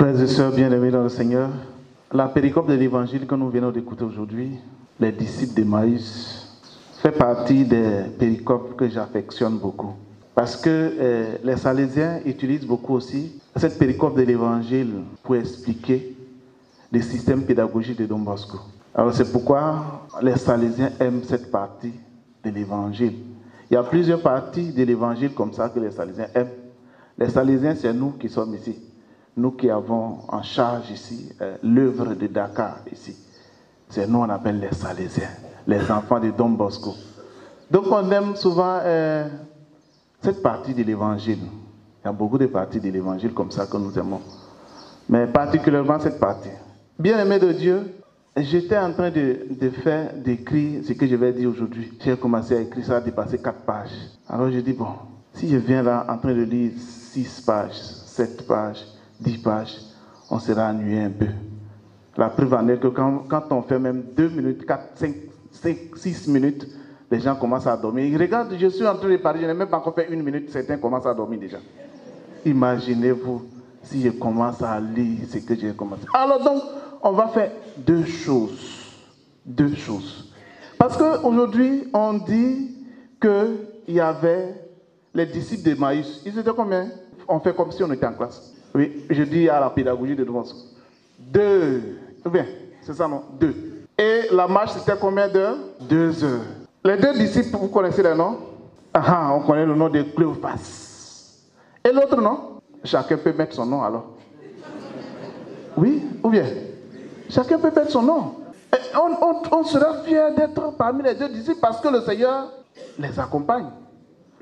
Frères et sœurs bien-aimés dans le Seigneur, la péricope de l'évangile que nous venons d'écouter aujourd'hui, les disciples d'Emmaüs, fait partie des péricopes que j'affectionne beaucoup. Parce que les Salésiens utilisent beaucoup aussi cette péricope de l'évangile pour expliquer le système pédagogique de Don Bosco. Alors c'est pourquoi les Salésiens aiment cette partie de l'évangile. Il y a plusieurs parties de l'évangile comme ça que les Salésiens aiment. Les Salésiens, c'est nous qui sommes ici. Nous qui avons en charge ici l'œuvre de Dakar ici. C'est nous on appelle les Salésiens, les enfants de Don Bosco. Donc on aime souvent cette partie de l'évangile. Il y a beaucoup de parties de l'évangile comme ça que nous aimons. Mais particulièrement cette partie. Bien-aimé de Dieu, j'étais en train d'écrire ce que je vais dire aujourd'hui. J'ai commencé à écrire, ça a dépassé 4 pages. Alors je dis, bon, si je viens là en train de lire 6 pages, 7 pages, 10 pages, on sera ennuyé un peu. La preuve en est que quand on fait même 2 minutes, 4, 5, 6 minutes, les gens commencent à dormir. Ils regardent, je suis en train de parler, je n'ai même pas encore fait 1 minute, certains commencent à dormir déjà. Imaginez-vous si je commence à lire ce que j'ai commencé. Alors donc, on va faire 2 choses. 2 choses. Parce qu'aujourd'hui, on dit qu'il y avait les disciples d'Emmaüs. Ils étaient combien? On fait comme si on était en classe. Oui, je dis à la pédagogie de Don Bosco. 2. Ou bien, c'est ça non? 2. Et la marche, c'était combien d'heures? 2 heures. Les 2 disciples, vous connaissez les noms? Ah, on connaît le nom de Cléophas. Et l'autre nom? Chacun peut mettre son nom alors. Oui, ou bien? Chacun peut mettre son nom. Et on sera fiers d'être parmi les 2 disciples parce que le Seigneur les accompagne.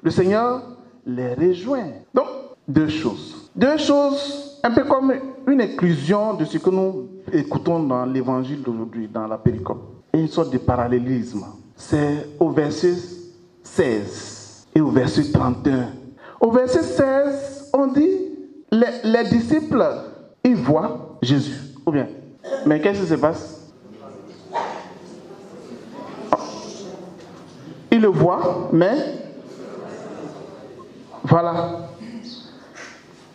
Le Seigneur les rejoint. Donc, 2 choses. 2 choses, un peu comme une inclusion de ce que nous écoutons dans l'évangile d'aujourd'hui, dans la péricope. Et une sorte de parallélisme. C'est au verset 16 et au verset 31. Au verset 16, on dit, les disciples, ils voient Jésus. Ou bien, mais qu'est-ce qui se passe? Ils le voient, mais voilà.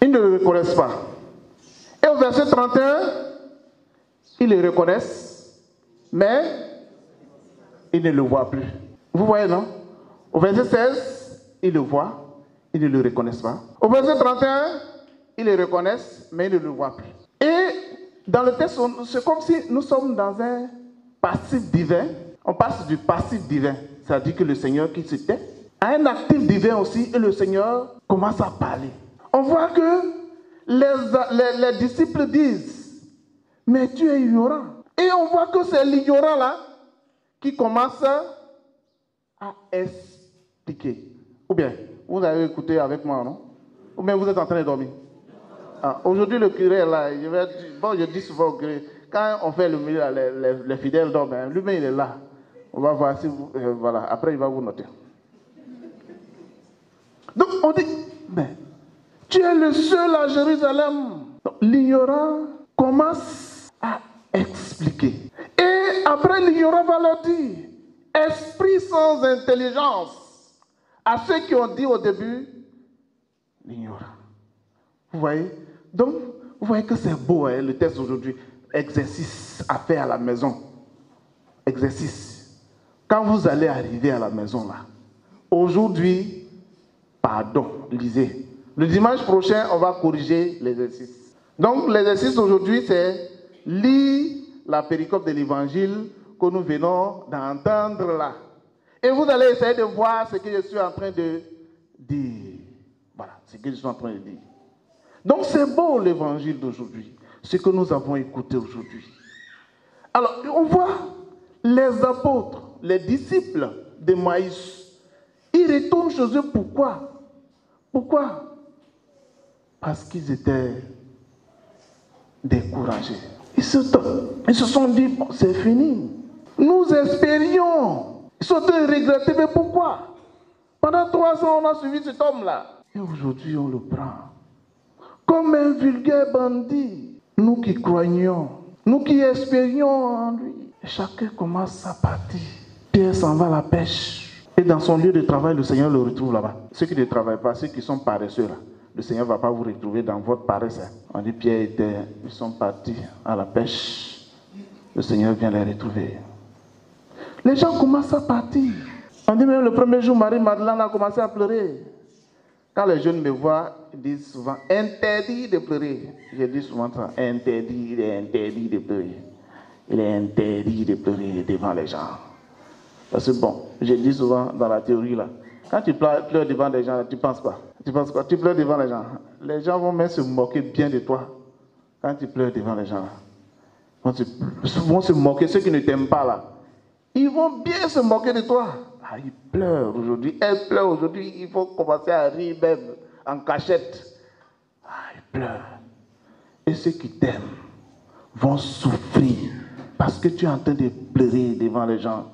Ils ne le reconnaissent pas. Et au verset 31, ils le reconnaissent, mais ils ne le voient plus. Vous voyez, non? Au verset 16, ils le voient, ils ne le reconnaissent pas. Au verset 31, ils le reconnaissent, mais ils ne le voient plus. Et dans le texte, c'est comme si nous sommes dans un passif divin. On passe du passif divin, c'est-à-dire que le Seigneur qui se tait, à un actif divin aussi, et le Seigneur commence à parler. On voit que les disciples disent, mais tu es ignorant. Et on voit que c'est l'ignorant là qui commence à expliquer. Ou bien, vous avez écouté avec moi, non? Ou bien vous êtes en train de dormir? Ah, aujourd'hui, le curé est là. Je dis souvent au curé, quand on fait le milieu, les fidèles dorment. Lui-même, il est là. On va voir si vous... voilà, après, il va vous noter. Donc, on dit, mais tu es le seul à Jérusalem. L'ignorant commence à expliquer. Et après, l'ignorant va leur dire, esprit sans intelligence, à ceux qui ont dit au début, l'ignorant. Vous voyez? Donc, vous voyez que c'est beau, hein, le texte aujourd'hui. Exercice à faire à la maison. Exercice. Quand vous allez arriver à la maison, là, aujourd'hui, pardon, lisez. Le dimanche prochain, on va corriger l'exercice. Donc, l'exercice aujourd'hui, c'est lire la péricope de l'évangile que nous venons d'entendre là. Et vous allez essayer de voir ce que je suis en train de dire. Voilà, ce que je suis en train de dire. Donc, c'est beau l'évangile d'aujourd'hui, ce que nous avons écouté aujourd'hui. Alors, on voit les apôtres, les disciples d'Emmaüs. Ils retournent chez eux, pourquoi? Pourquoi? Parce qu'ils étaient découragés. Ils se sont dit, bon, c'est fini. Nous espérions. Ils sont regrettés, mais pourquoi? Pendant 3 ans, on a suivi cet homme-là. Et aujourd'hui, on le prend comme un vulgaire bandit. Nous qui croyions, nous qui espérions en lui. Et chacun commence à partir. Pierre s'en va à la pêche. Et dans son lieu de travail, le Seigneur le retrouve là-bas. Ceux qui ne travaillent pas, ceux qui sont paresseux là. le Seigneur ne va pas vous retrouver dans votre paresse. On dit Pierre et Terre, ils sont partis à la pêche. Le Seigneur vient les retrouver. Les gens commencent à partir. On dit même le premier jour, Marie-Madeleine a commencé à pleurer. Quand les jeunes me voient, ils disent souvent interdit de pleurer. Je dis souvent ça, interdit, il est interdit de pleurer. Il est interdit de pleurer devant les gens. Parce que bon, je dis souvent dans la théorie là, quand tu pleures devant les gens, tu penses quoi? Tu penses quoi? Tu pleures devant les gens. Les gens vont même se moquer bien de toi. Quand tu pleures devant les gens, ils vont se moquer, ceux qui ne t'aiment pas là. Ils vont bien se moquer de toi. Ah, ils pleurent aujourd'hui, elle pleure aujourd'hui, il faut commencer à rire même en cachette. Ah, ils pleurent. Et ceux qui t'aiment vont souffrir parce que tu es en train de pleurer devant les gens.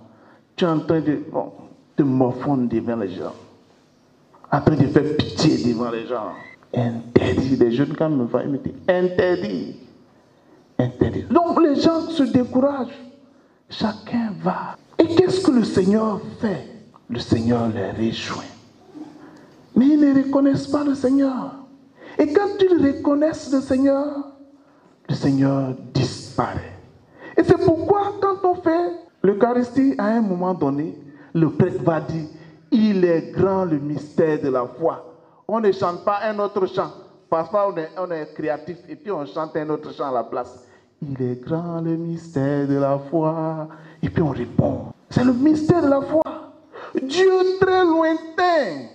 Tu es en train de te morfondre devant les gens. En train de faire pitié devant les gens. Interdit. Les jeunes quand me voient, ils me disent interdit. Interdit. Donc les gens se découragent. Chacun va. Et qu'est-ce que le Seigneur fait? Le Seigneur les rejoint. Mais ils ne reconnaissent pas le Seigneur. Et quand ils reconnaissent le Seigneur disparaît. Et c'est pourquoi quand on fait l'Eucharistie, à un moment donné, le prêtre va dire, il est grand le mystère de la foi. On ne chante pas un autre chant. Parfois on est créatif et puis on chante un autre chant à la place. Il est grand le mystère de la foi. Et puis on répond. C'est le mystère de la foi. Dieu très lointain,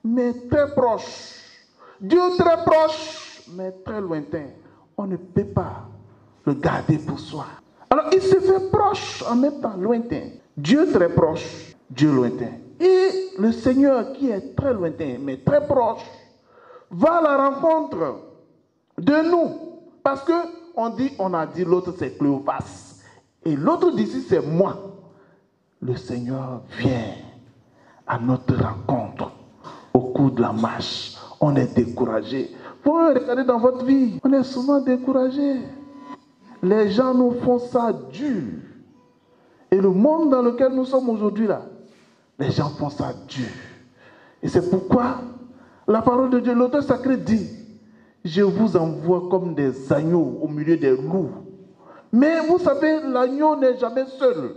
mais très proche. Dieu très proche, mais très lointain. On ne peut pas le garder pour soi. Alors il se fait proche en même temps lointain. Dieu très proche, Dieu lointain. Et le Seigneur qui est très lointain, mais très proche, va à la rencontre de nous. Parce que on a dit l'autre c'est Cléophas. Et l'autre d'ici c'est moi. Le Seigneur vient à notre rencontre au cours de la marche. On est découragé. Vous regardez dans votre vie, on est souvent découragé. Les gens nous font ça dur. Et le monde dans lequel nous sommes aujourd'hui là, les gens font ça dur. Et c'est pourquoi la parole de Dieu, l'auteur sacré dit, je vous envoie comme des agneaux au milieu des loups. Mais vous savez, l'agneau n'est jamais seul.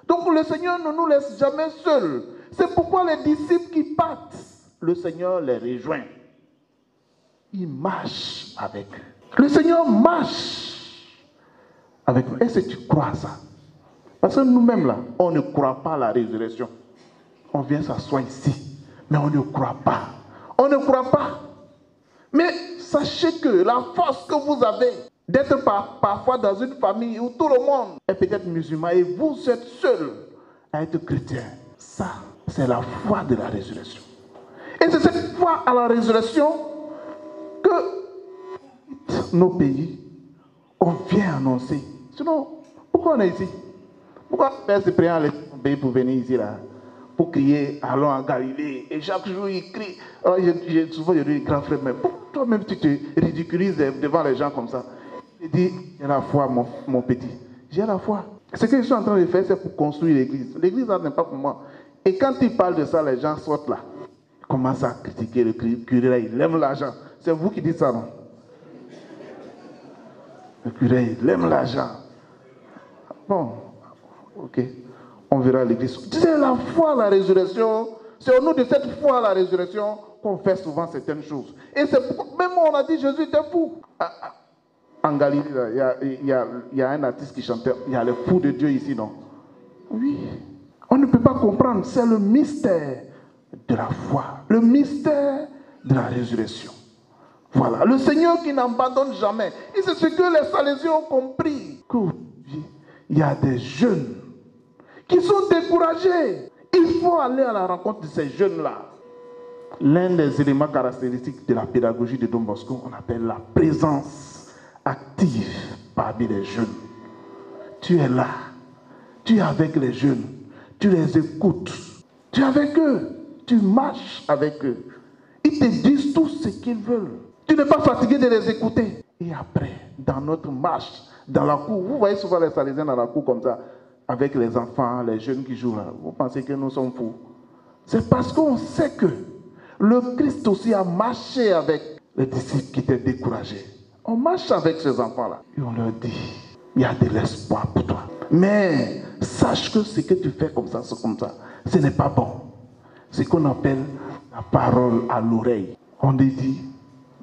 Donc le Seigneur ne nous laisse jamais seuls. C'est pourquoi les disciples qui partent, le Seigneur les rejoint. Il marche avec eux. Le Seigneur marche avec nous. Est-ce que tu crois ça? Parce que nous-mêmes là, on ne croit pas à la résurrection. On vient s'asseoir ici, mais on ne croit pas. On ne croit pas. Mais sachez que la force que vous avez d'être parfois dans une famille où tout le monde est peut-être musulman et vous êtes seul à être chrétien, ça, c'est la foi de la résurrection. Et c'est cette foi à la résurrection que nos pays, on vient annoncer. Sinon, pourquoi on est ici? Pourquoi Père Cyprien a laissé son pays pour venir ici là? Pour crier, allons en Galilée. Et chaque jour, il crie. Souvent, je dis, grand frère, mais pourquoi toi-même tu te ridiculises devant les gens comme ça? Il dit, j'ai la foi, mon petit. J'ai la foi. Ce que je suis en train de faire, c'est pour construire l'église. L'église, ça n'est pas pour moi. Et quand il parle de ça, les gens sortent là. Ils commencent à critiquer le curé, là, il aime l'argent. C'est vous qui dites ça, non? Le curé, il aime l'argent. Bon, ok. On verra l'église. C'est la foi à la résurrection. C'est au nom de cette foi à la résurrection qu'on fait souvent certaines choses. Et c'est pourquoi, même on a dit Jésus était fou. En Galilée, il y a un artiste qui chantait, il y a le fou de Dieu ici, non? Oui. On ne peut pas comprendre. C'est le mystère de la foi. Le mystère de la résurrection. Voilà. Le Seigneur qui n'abandonne jamais. Et c'est ce que les Salésiens ont compris. Il y a des jeunes qui sont découragés. Il faut aller à la rencontre de ces jeunes-là. L'un des éléments caractéristiques de la pédagogie de Don Bosco, on appelle la présence active parmi les jeunes. Tu es là, tu es avec les jeunes, tu les écoutes, tu es avec eux, tu marches avec eux. Ils te disent tout ce qu'ils veulent. Tu n'es pas fatigué de les écouter. Et après, dans notre marche, dans la cour, vous voyez souvent les Salésiens dans la cour comme ça, avec les enfants, les jeunes qui jouent là. Vous pensez que nous sommes fous? C'est parce qu'on sait que Le Christ aussi a marché avec les disciples qui étaient découragés. On marche avec ces enfants-là. Et on leur dit, il y a de l'espoir pour toi. Mais sache que ce que tu fais comme ça, c'est comme ça. Ce n'est pas bon. C'est ce qu'on appelle la parole à l'oreille. On les dit,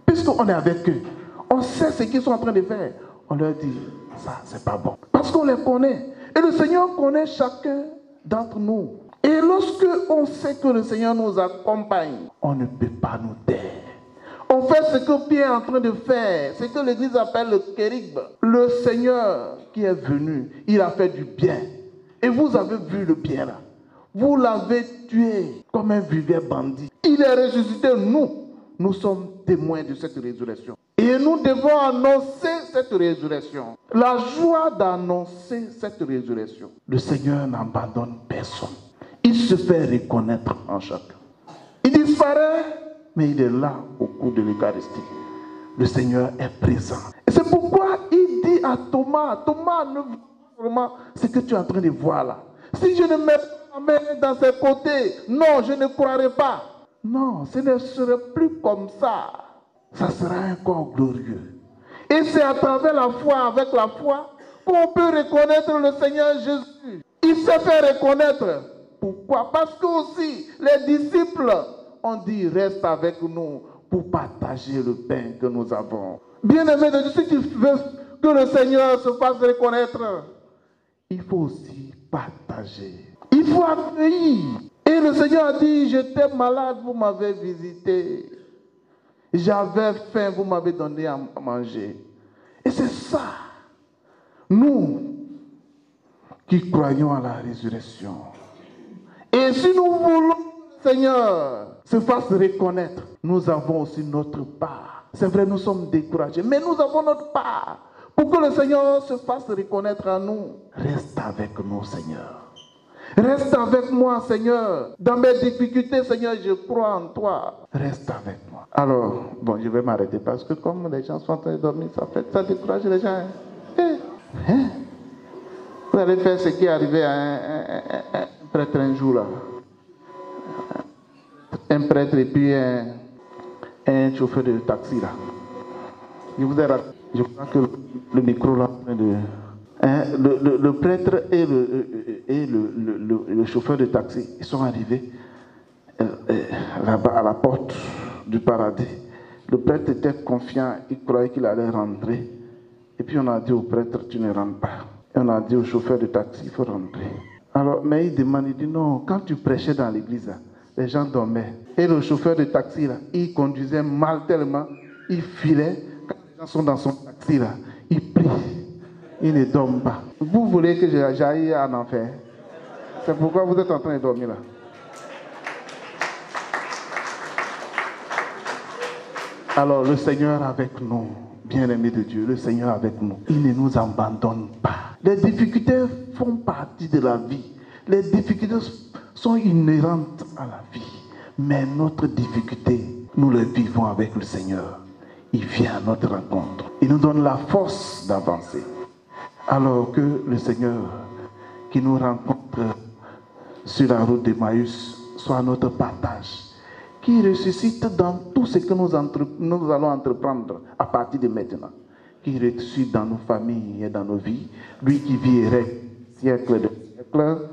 puisqu'on est avec eux, on sait ce qu'ils sont en train de faire. On leur dit, ça, c'est pas bon. Parce qu'on les connaît. Et le Seigneur connaît chacun d'entre nous. Et lorsque on sait que le Seigneur nous accompagne, on ne peut pas nous taire. On fait ce que Pierre est en train de faire, ce que l'Église appelle le kérigme. Le Seigneur qui est venu, il a fait du bien. Et vous avez vu le bien là. Vous l'avez tué comme un vulgaire bandit. Il est ressuscité, nous sommes témoins de cette résurrection. Et nous devons annoncer cette résurrection. La joie d'annoncer cette résurrection. Le Seigneur n'abandonne personne. Il se fait reconnaître en chacun. Il disparaît, mais il est là au cours de l'Eucharistie. Le Seigneur est présent. Et c'est pourquoi il dit à Thomas, Thomas, ne vois pas vraiment ce que tu es en train de voir là. Si je ne mets pas ma main dans ses côtés, non, je ne croirai pas. Non, ce ne serait plus comme ça. Ça sera un corps glorieux. Et c'est à travers la foi, avec la foi, qu'on peut reconnaître le Seigneur Jésus. Il s'est fait reconnaître. Pourquoi? Parce que aussi, les disciples ont dit, reste avec nous pour partager le pain que nous avons. Bien-aimé de Dieu, si tu veux que le Seigneur se fasse reconnaître, il faut aussi partager. Il faut accueillir. Et le Seigneur a dit, j'étais malade, vous m'avez visité. J'avais faim, vous m'avez donné à manger. Et c'est ça. Nous qui croyons à la résurrection. Et si nous voulons que le Seigneur se fasse reconnaître, nous avons aussi notre part. C'est vrai, nous sommes découragés, mais nous avons notre part. Pour que le Seigneur se fasse reconnaître à nous, reste avec nous, Seigneur. Reste avec moi, Seigneur. Dans mes difficultés, Seigneur, je crois en toi. Reste avec moi. Alors, bon, je vais m'arrêter parce que comme les gens sont en train de dormir, ça décourage les gens. Vous allez faire ce qui est arrivé à un prêtre un jour là. Un prêtre et puis un chauffeur de taxi là. Je vous ai raconté. Je crois que le micro là, le prêtre et le chauffeur de taxi, ils sont arrivés là-bas à la porte du paradis. Le prêtre était confiant, il croyait qu'il allait rentrer. Et puis on a dit au prêtre, tu ne rentres pas. Et on a dit au chauffeur de taxi, il faut rentrer. Alors, mais il demande, il dit non, quand tu prêchais dans l'église, les gens dormaient. Et le chauffeur de taxi, là, il conduisait mal tellement, il filait. Quand les gens sont dans son taxi, là, il prie. Il ne dorment pas. Vous voulez que j'aille en enfer? C'est pourquoi vous êtes en train de dormir là. Alors le Seigneur avec nous, bien-aimés de Dieu, le Seigneur avec nous, il ne nous abandonne pas. Les difficultés font partie de la vie. Les difficultés sont inhérentes à la vie. Mais notre difficulté, nous les vivons avec le Seigneur. Il vient à notre rencontre. Il nous donne la force d'avancer. Alors que le Seigneur qui nous rencontre sur la route d'Emmaüs soit notre partage, qui ressuscite dans tout ce que nous allons entreprendre à partir de maintenant, qui ressuscite dans nos familles et dans nos vies, lui qui vit et règne siècle de siècle.